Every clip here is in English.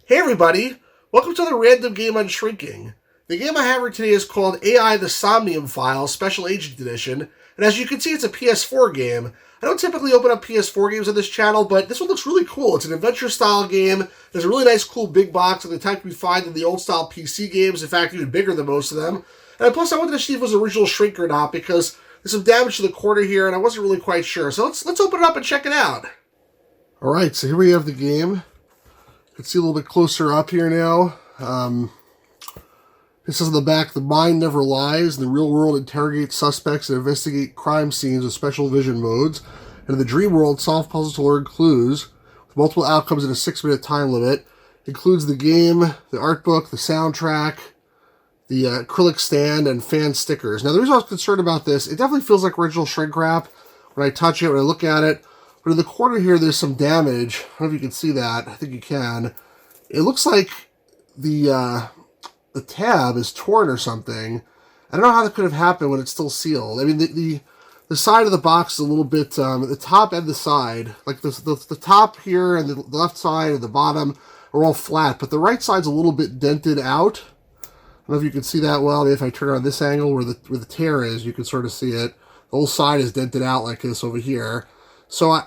Hey everybody, welcome to the random game on shrinking. The game I have here today is called AI the Somnium File Special Agent Edition, and as you can see it's a PS4 game. I don't typically open up PS4 games on this channel, but this one looks really cool. It's an adventure style game. There's a really nice cool big box of the type we find in the old style PC games, in fact even bigger than most of them. And plus I wanted to see if it was original shrink or not because there's some damage to the corner here and I wasn't really quite sure. So let's open it up and check it out. Alright, so here we have the game. You can see a little bit closer up here now. This is on the back, the mind never lies. In the real world, interrogate suspects and investigate crime scenes with special vision modes. And in the dream world, solve puzzles to learn clues with multiple outcomes in a 6-minute time limit. It includes the game, the art book, the soundtrack, the acrylic stand, and fan stickers. Now, the reason I was concerned about this, it definitely feels like original shrink wrap when I touch it, when I look at it. But in the corner here, there's some damage. I don't know if you can see that. I think you can. It looks like the tab is torn or something. I don't know how that could have happened when it's still sealed. I mean, the side of the box is a little bit, the top and the side, like the top here and the left side and the bottom are all flat, but the right side's a little bit dented out. I don't know if you can see that well. Maybe if I turn it on this angle where the tear is, you can sort of see it. The whole side is dented out like this over here. So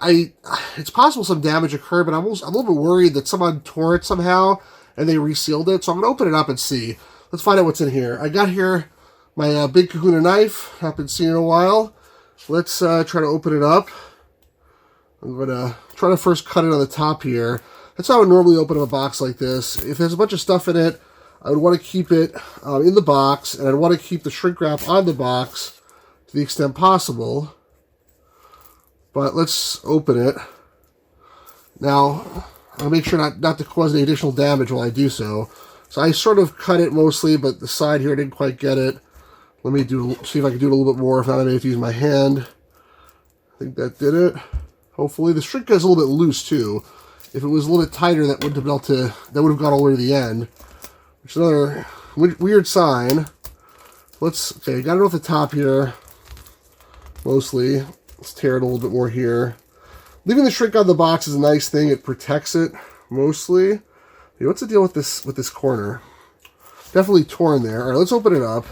it's possible some damage occurred, but I'm a little bit worried that someone tore it somehow and they resealed it. So I'm going to open it up and see. Let's find out what's in here. I got here my big kahuna knife. I've been seeing it in a while. Let's try to open it up. I'm going to try to first cut it on the top here. That's how I would normally open up a box like this. If there's a bunch of stuff in it, I would want to keep it in the box, and I'd want to keep the shrink wrap on the box to the extent possible. But let's open it. Now, I'll make sure not to cause any additional damage while I do so. So I sort of cut it mostly, but the side here didn't quite get it. Let me see if I can do it a little bit more. If not, I may have to use my hand. I think that did it. Hopefully. The shrink is a little bit loose too. If it was a little bit tighter, that would have gone all the way to the end. Which is another weird sign. Okay, got it off the top here. Mostly. Let's tear it a little bit more here. Leaving the shrink on the box is a nice thing. It protects it, mostly. Hey, what's the deal with this corner? Definitely torn there. All right, let's open it up.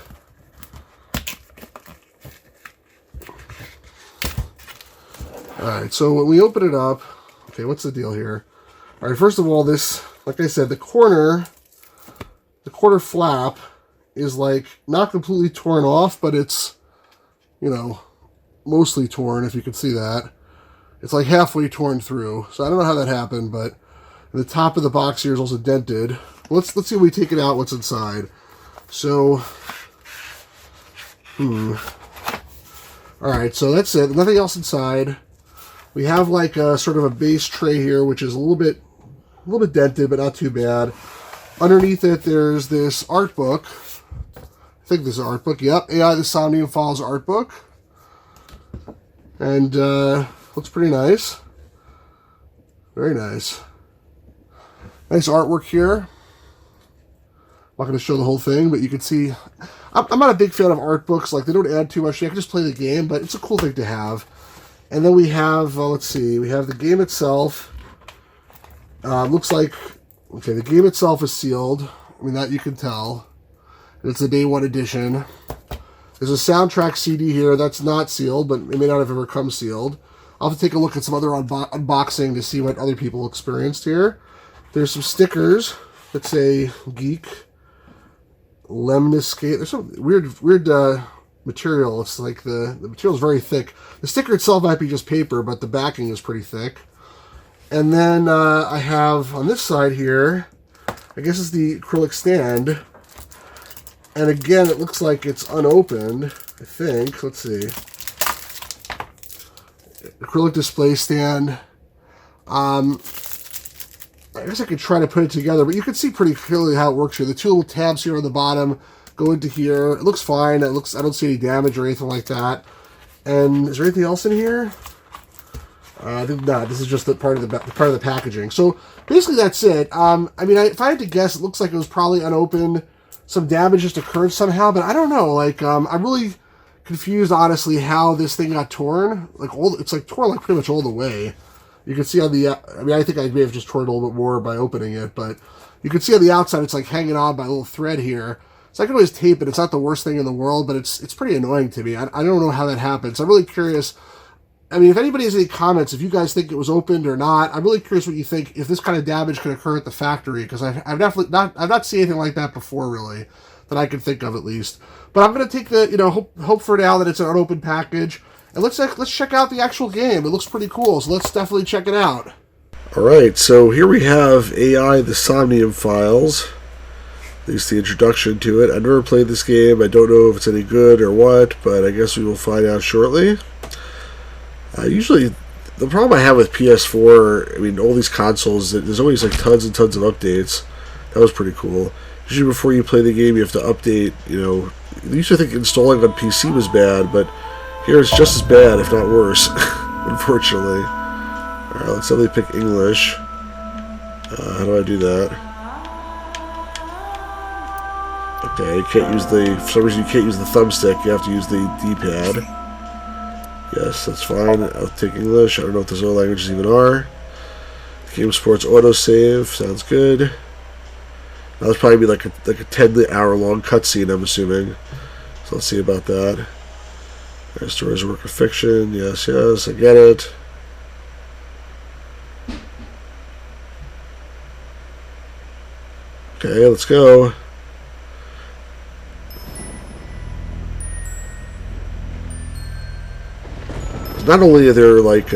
All right, so when we open it up, okay, what's the deal here? All right, first of all, this, like I said, the corner flap is like not completely torn off, but it's, you know, mostly torn, if you can see that. It's like halfway torn through. So I don't know how that happened, but the top of the box here is also dented. Let's see when we take it out what's inside. So, Alright, so that's it. Nothing else inside. We have like a sort of a base tray here, which is a little bit dented, but not too bad. Underneath it, there's this art book. I think this is an art book. Yep, AI the Somnium Files art book. And looks pretty nice. Very nice. Nice artwork here. I'm not going to show the whole thing, but you can see I'm not a big fan of art books. Like, they don't add too much. I can just play the game, but it's a cool thing to have. And then we have, let's see, we have the game itself. Looks like, okay, the game itself is sealed. I mean, that you can tell. It's a day one edition. There's a soundtrack CD here that's not sealed, but it may not have ever come sealed. I'll have to take a look at some other unboxing to see what other people experienced here. There's some stickers that say Geek, Lemniscate. There's some weird material. It's like the material is very thick. The sticker itself might be just paper, but the backing is pretty thick. And then I have on this side here, I guess it's the acrylic stand. And again, it looks like it's unopened, I think. Let's see. Acrylic display stand. I guess I could try to put it together, but you can see pretty clearly how it works here. The two little tabs here on the bottom go into here. It looks fine. I don't see any damage or anything like that. And is there anything else in here? I think not. This is just the part of the packaging. So basically, that's it. I mean, if I had to guess, it looks like it was probably unopened. Some damage just occurred somehow, but I don't know. Like, I'm really confused, honestly, how this thing got torn. Like, it's like torn like pretty much all the way. You can see on the, I mean, I think I may have just torn it a little bit more by opening it, but you can see on the outside it's like hanging on by a little thread here. So I can always tape it. It's not the worst thing in the world, but it's pretty annoying to me. I don't know how that happens. I'm really curious. I mean, if anybody has any comments, if you guys think it was opened or not, I'm really curious what you think, if this kind of damage can occur at the factory, because I've definitely not seen anything like that before, really, that I can think of at least. But I'm going to take the, hope for now that it's an unopened package. And let's check out the actual game. It looks pretty cool, so let's definitely check it out. Alright, so here we have AI, the Somnium files. At least the introduction to it. I've never played this game. I don't know if it's any good or what, but I guess we will find out shortly. Usually, the problem I have with PS4, I mean, all these consoles, there's always like tons and tons of updates. That was pretty cool. Usually before you play the game, you have to update, I used to think installing on PC was bad, but here it's just as bad, if not worse, unfortunately. Alright, let's definitely pick English. How do I do that? Okay, you can't use for some reason you can't use the thumbstick, you have to use the D-pad. Yes, that's fine, I'll take English. I don't know if those other languages even are. Game supports autosave, sounds good. That'll probably be like a 10-hour long cutscene, I'm assuming. So let's see about that. Stories a work of fiction. Yes, I get it. Okay, let's go. Not only are there like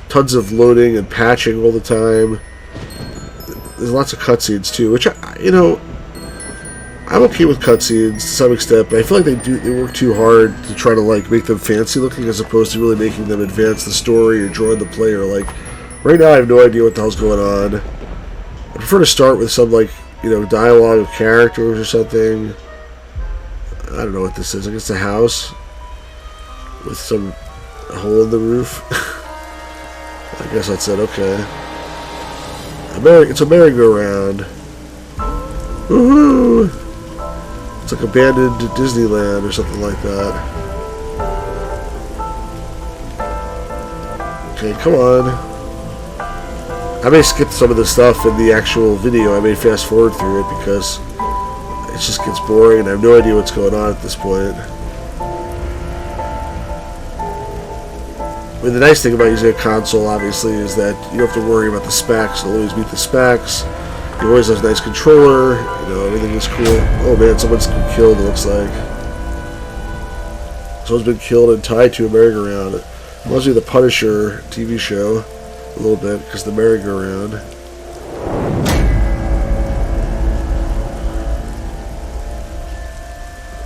tons of loading and patching all the time, there's lots of cutscenes too, which I'm okay with cutscenes to some extent, but I feel like they work too hard to try to like make them fancy looking as opposed to really making them advance the story or drawing the player. Like right now I have no idea what the hell's going on. I prefer to start with some like dialogue of characters or something. I don't know what this is. I guess a house with a hole in the roof. I guess that's it. Okay. It's a merry-go-round. Woohoo! It's like abandoned Disneyland or something like that. Okay, come on. I may skip some of the stuff in the actual video. I may fast forward through it because it just gets boring and I have no idea what's going on at this point. I mean, the nice thing about using a console, obviously, is that you don't have to worry about the specs. It'll always meet the specs. You always have a nice controller. Everything is cool. Oh man, someone's been killed, it looks like. Someone's been killed and tied to a merry-go-round. It reminds me of the Punisher TV show a little bit, because the merry-go-round.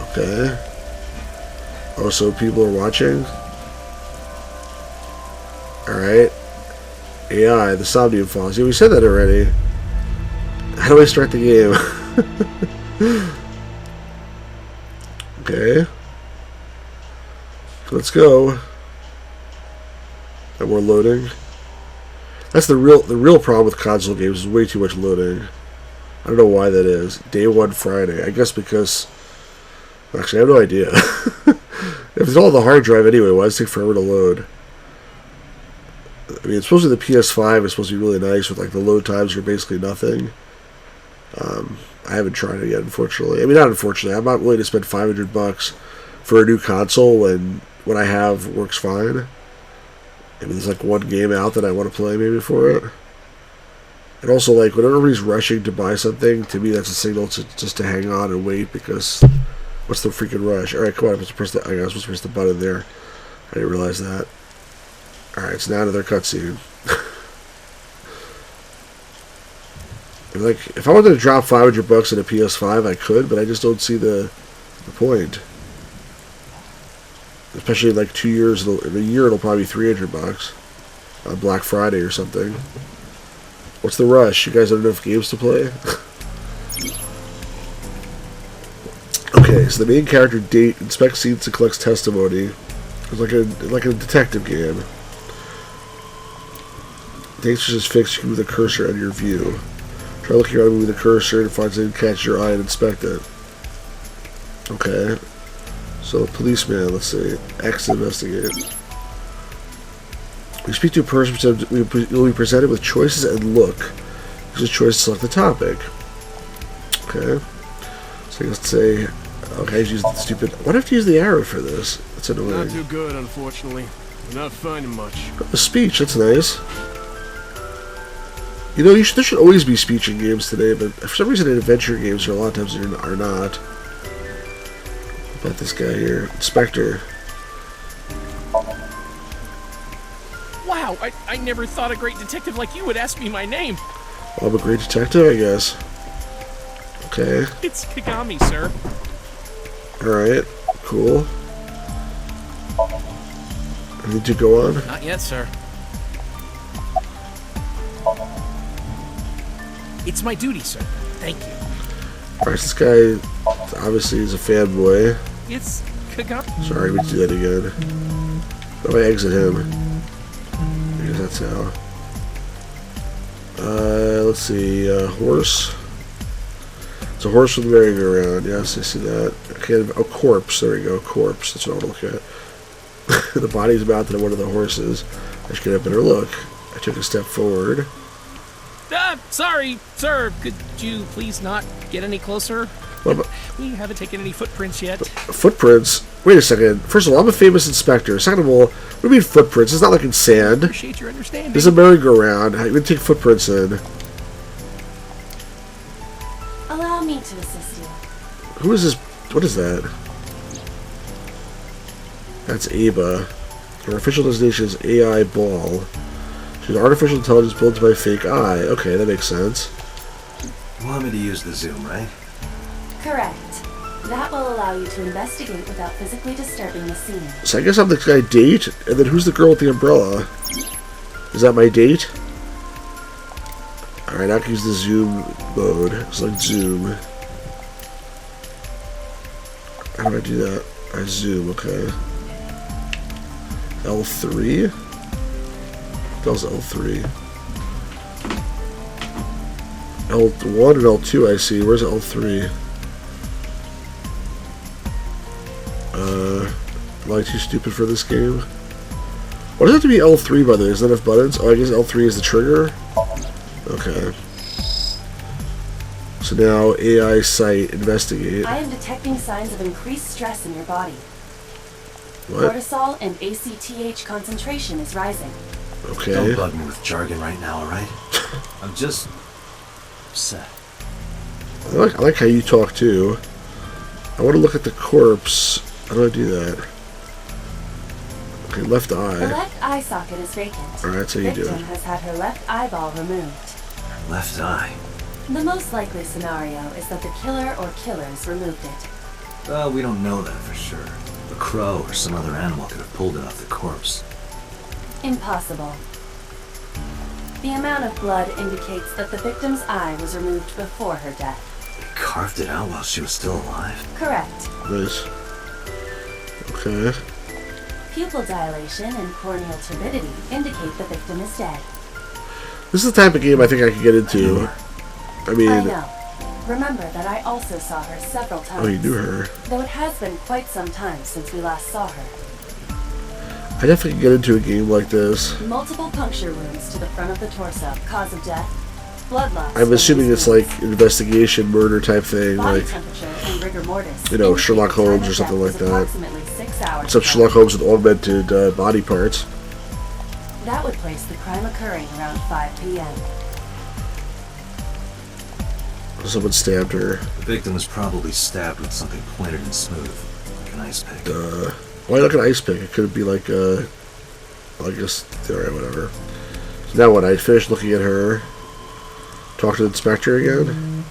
Okay. Oh, so people are watching? Alright. AI, the Somnium files. Yeah, we said that already. How do I start the game? Okay. Let's go. And we're loading. That's the real problem with console games, is way too much loading. I don't know why that is. Day 1 Friday. I guess because... Actually, I have no idea. If it's all on the hard drive anyway, why does it take forever to load? I mean, it's supposed to be the PS5 is supposed to be really nice with like the load times are basically nothing. I haven't tried it yet, unfortunately. I mean, not unfortunately. I'm not willing to spend $500 for a new console when what I have works fine. I mean, there's like one game out that I want to play maybe for it. And also, like, when everybody's rushing to buy something, to me that's a signal just to hang on and wait, because what's the freaking rush? Alright, come on, I'm supposed to press the button there. I didn't realize that. Alright, so now another cutscene. Like, if I wanted to drop $500 in a PS5, I could, but I just don't see the point. Especially in like 2 years, in a year it'll probably be $300 on Black Friday or something. What's the rush? You guys have enough games to play? Okay, so the main character inspects scenes and collects testimony. It's like a detective game. Things just fixed. You can move the cursor under your view. Try looking around and move the cursor and find something to catch your eye and inspect it. Okay. So, policeman, let's see. X investigate. We speak to a person, we will be presented with choices and look. Use a choice to select the topic. Okay. So let's say, okay, I use the stupid. Why do I have to use the arrow for this? That's annoying. Not too good, unfortunately. I'm not finding much. A speech, that's nice. You know, there should always be speech in games today, but for some reason in adventure games, a lot of times there are not. What about this guy here? Inspector. Wow, I never thought a great detective like you would ask me my name. Well, I'm a great detective, I guess. Okay. It's Kagami, sir. Alright, cool. I need to go on? Not yet, sir. It's my duty, sir. Thank you. Alright, this guy obviously is a fanboy. It's Kagami. Sorry, we do that again. How do I exit him? Because that's how. Let's see, horse. It's a horse with a merry-go-round. Yes, I see that. Okay, a corpse. There we go, corpse. That's what I want to look at. The body's mounted on one of the horses. I should get a better look. I took a step forward. Sorry, sir. Could you please not get any closer? We haven't taken any footprints yet. Footprints? Wait a second. First of all, I'm a famous inspector. Second of all, what do you mean footprints? It's not like in sand. I appreciate your understanding. There's a merry-go-round. How you gonna take footprints in? Allow me to assist you. Who is this? What is that? That's Ava. Her official designation is AI Ball. She's an artificial intelligence built by fake eye. Okay, that makes sense. You want me to use the zoom, right? Correct. That will allow you to investigate without physically disturbing the scene. So I guess I'm the guy date, and then who's the girl with the umbrella? Is that my date? Alright, I can use the zoom mode. Select zoom. How do I do that? I zoom, okay. L3? That was L3. L1 and L2 I see. Where's L3? Am I too stupid for this game? Why does it have to be L3 by the way? Is that enough buttons? Oh, I guess L3 is the trigger? Okay. So now AI sight, investigate. I am detecting signs of increased stress in your body. What? Cortisol and ACTH concentration is rising. Okay. Don't bug me with jargon right now, alright? I'm just upset. I like how you talk too. I want to look at the corpse. How do I do that? Okay, left The eye. left eye socket is vacant. Alright, that's how you do Victim it. has had her left eyeball removed. Left eye. The most likely scenario is that the killer or killers removed it. Well, we don't know that for sure. A crow or some other animal could have pulled it off the corpse. Impossible. The amount of blood indicates that the victim's eye was removed before her death. They carved it out while she was still alive. Correct. Nice. Okay. Pupil dilation and corneal turbidity indicate the victim is dead. This is the type of game I think I could get into. I mean, I know. Remember that I also saw her several times. oh, you knew her. Though it has been quite some time since we last saw her. I definitely could get into a game like this. Multiple puncture wounds to the front of the torso. Cause of death, blood loss. I'm assuming it's like investigation, murder type thing, body like, temperature and rigor mortis. you know, indicate Sherlock the time Holmes of or something death like was that. Approximately 6 hours. Except ago. Sherlock Holmes with augmented body parts. That would place the crime occurring around 5 p.m. Someone stabbed her. The victim was probably stabbed with something pointed and smooth, like an ice pick. Why like an ice pick? It could be like I guess, alright, whatever. So now what? I finished looking at her. Talk to the inspector again.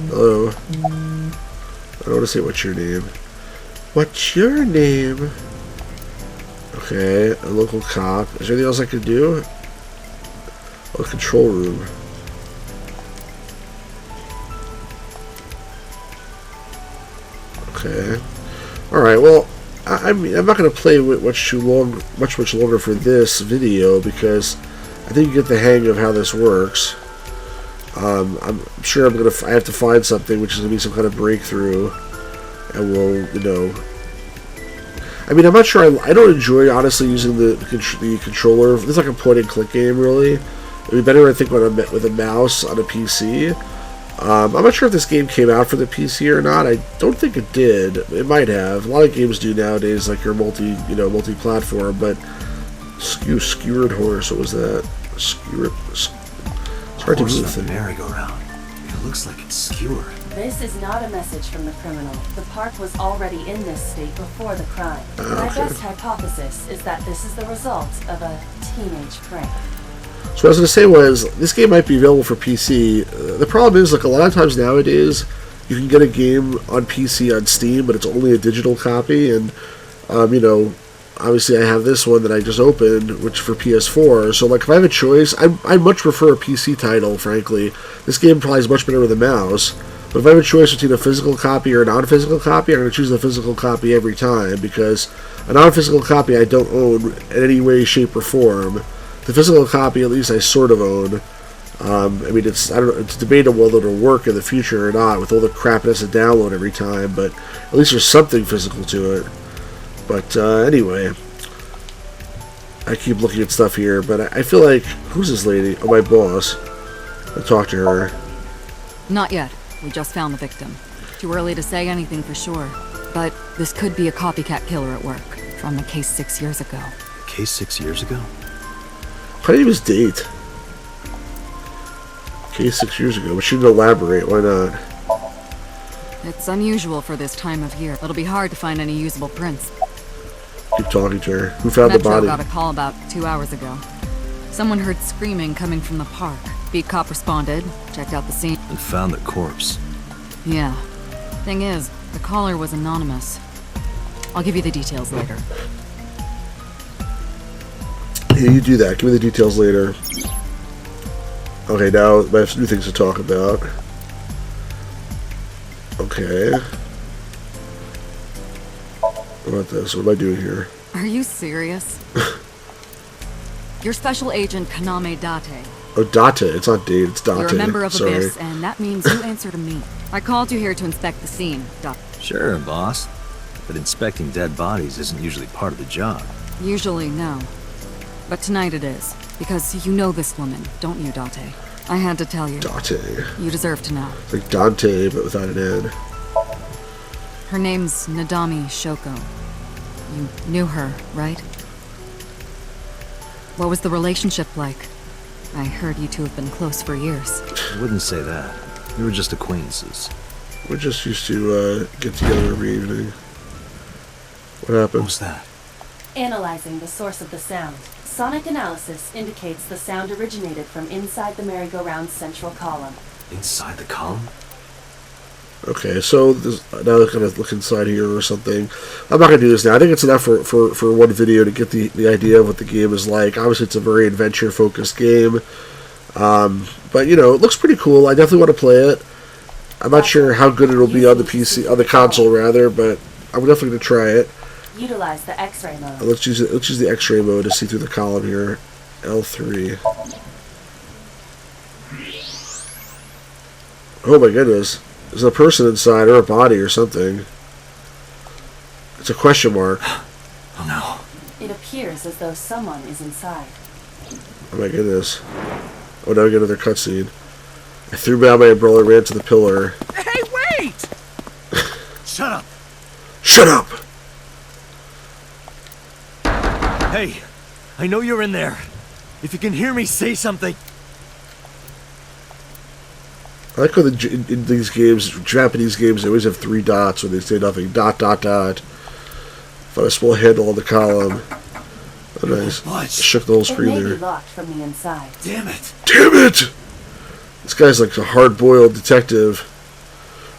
Hello. I don't want to say what's your name. What's your name? Okay, a local cop. Is there anything else I could do? Oh, control room. Okay. Alright, well, I'm not going to play much longer for this video because I think you get the hang of how this works. I'm sure I have to find something which is going to be some kind of breakthrough, and we'll, you know, I mean, I'm not sure. I don't enjoy, honestly, using the controller. It's like a point-and-click game, really. It'd be better, I think, with a mouse on a PC. I'm not sure if this game came out for the PC or not. I don't think it did. It might have. A lot of games do nowadays, like your multi-platform. But skewered horse. What was that? Skewered. It's hard to move the merry-go-round. It looks like it's skewered. This is not a message from the criminal. The park was already in this state before the crime. My best hypothesis is that this is the result of a teenage prank. So what I was going to say was, this game might be available for PC. The problem is, like, a lot of times nowadays, you can get a game on PC on Steam, but it's only a digital copy, and, obviously I have this one that I just opened, which for PS4, so, like, if I have a choice, I much prefer a PC title, frankly. This game probably is much better with a mouse, but if I have a choice between a physical copy or a non-physical copy, I'm going to choose the physical copy every time, because a non-physical copy I don't own in any way, shape, or form. The physical copy, at least, I sort of own. I mean, it's debatable whether it'll work in the future or not with all the crap it has to download every time, but at least there's something physical to it. But anyway, I keep looking at stuff here, but I feel like, who's this lady? Oh, my boss. I talked to her. Not yet. We just found the victim. Too early to say anything for sure, but this could be a copycat killer at work from the case 6 years ago. Case 6 years ago? How do you his date? Case 6 years ago. We should elaborate. Why not? It's unusual for this time of year. It'll be hard to find any usable prints. Keep talking to her. Who found the body? Metro got a call about 2 hours ago. Someone heard screaming coming from the park. Beat cop responded, checked out the scene. And found the corpse. Yeah. Thing is, the caller was anonymous. I'll give you the details later. Yeah, you do that. Give me the details later. Okay, now I have some new things to talk about. Okay. What about this? What am I doing here? Are you serious? You're Special Agent Kaname Date. Oh, Date. It's not Date. It's Date. You're a member of Sorry. Abyss, and that means you answer to me. I called you here to inspect the scene, Doc. Sure, boss. But inspecting dead bodies isn't usually part of the job. Usually, no. But tonight it is. Because you know this woman, don't you, Date? I had to tell you. Date. You deserve to know. It's like Dante, but without an N. Her name's Nadami Shoko. You knew her, right? What was the relationship like? I heard you two have been close for years. I wouldn't say that. We were just acquaintances. We just used to get together every evening. What happened? What was that? Analyzing the source of the sound. Sonic analysis indicates the sound originated from inside the merry-go-round's central column. Inside the column? Okay, so now I'm going to look inside here or something. I'm not going to do this now. I think it's enough for one video to get the idea of what the game is like. Obviously, it's a very adventure-focused game. But, it looks pretty cool. I definitely want to play it. I'm not sure how good it'll be on the PC, on the console, rather, but I'm definitely going to try it. Utilize the X-ray mode. Let's use the X-ray mode to see through the column here. L3. Oh my goodness. There's a person inside, or a body, or something. It's a question mark. Oh no. It appears as though someone is inside. Oh my goodness. Oh, now we get another cutscene. I threw down my umbrella and ran to the pillar. Hey, wait! Shut up! Shut up! Hey, I know you're in there. If you can hear me, say something. I like how in these games, Japanese games, they always have 3 dots when they say nothing. Dot, dot, dot. Find a small handle on the column. Oh, nice. What? Shook the whole It screen may there. be locked from the inside. Damn it! Damn it! This guy's like a hard-boiled detective.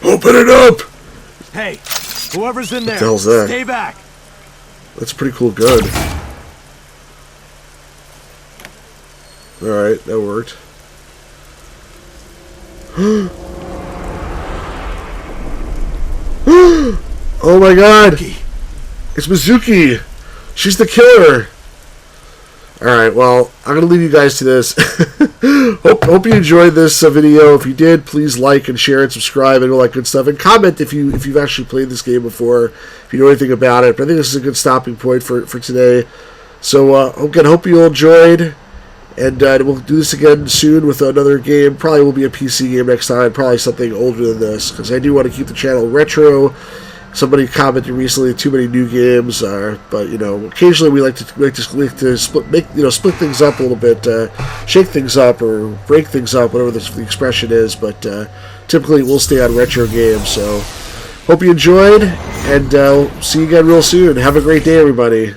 Open it up! Hey, whoever's in there, What the hell's that? stay back! That's a pretty cool gun. Alright, that worked. Oh my god! It's Mizuki! She's the killer! Alright, well, I'm going to leave you guys to this. hope you enjoyed this video. If you did, please like and share and subscribe and all that good stuff. And comment if you've actually played this game before, if you know anything about it. But I think this is a good stopping point for today. So, again, hope you all enjoyed. And we'll do this again soon with another game. Probably will be a PC game next time. Probably something older than this. Because I do want to keep the channel retro. Somebody commented recently, too many new games, but you know, occasionally we like to split things up a little bit, shake things up or break things up, whatever the expression is. But typically we'll stay on retro games. So hope you enjoyed, and see you again real soon. Have a great day, everybody.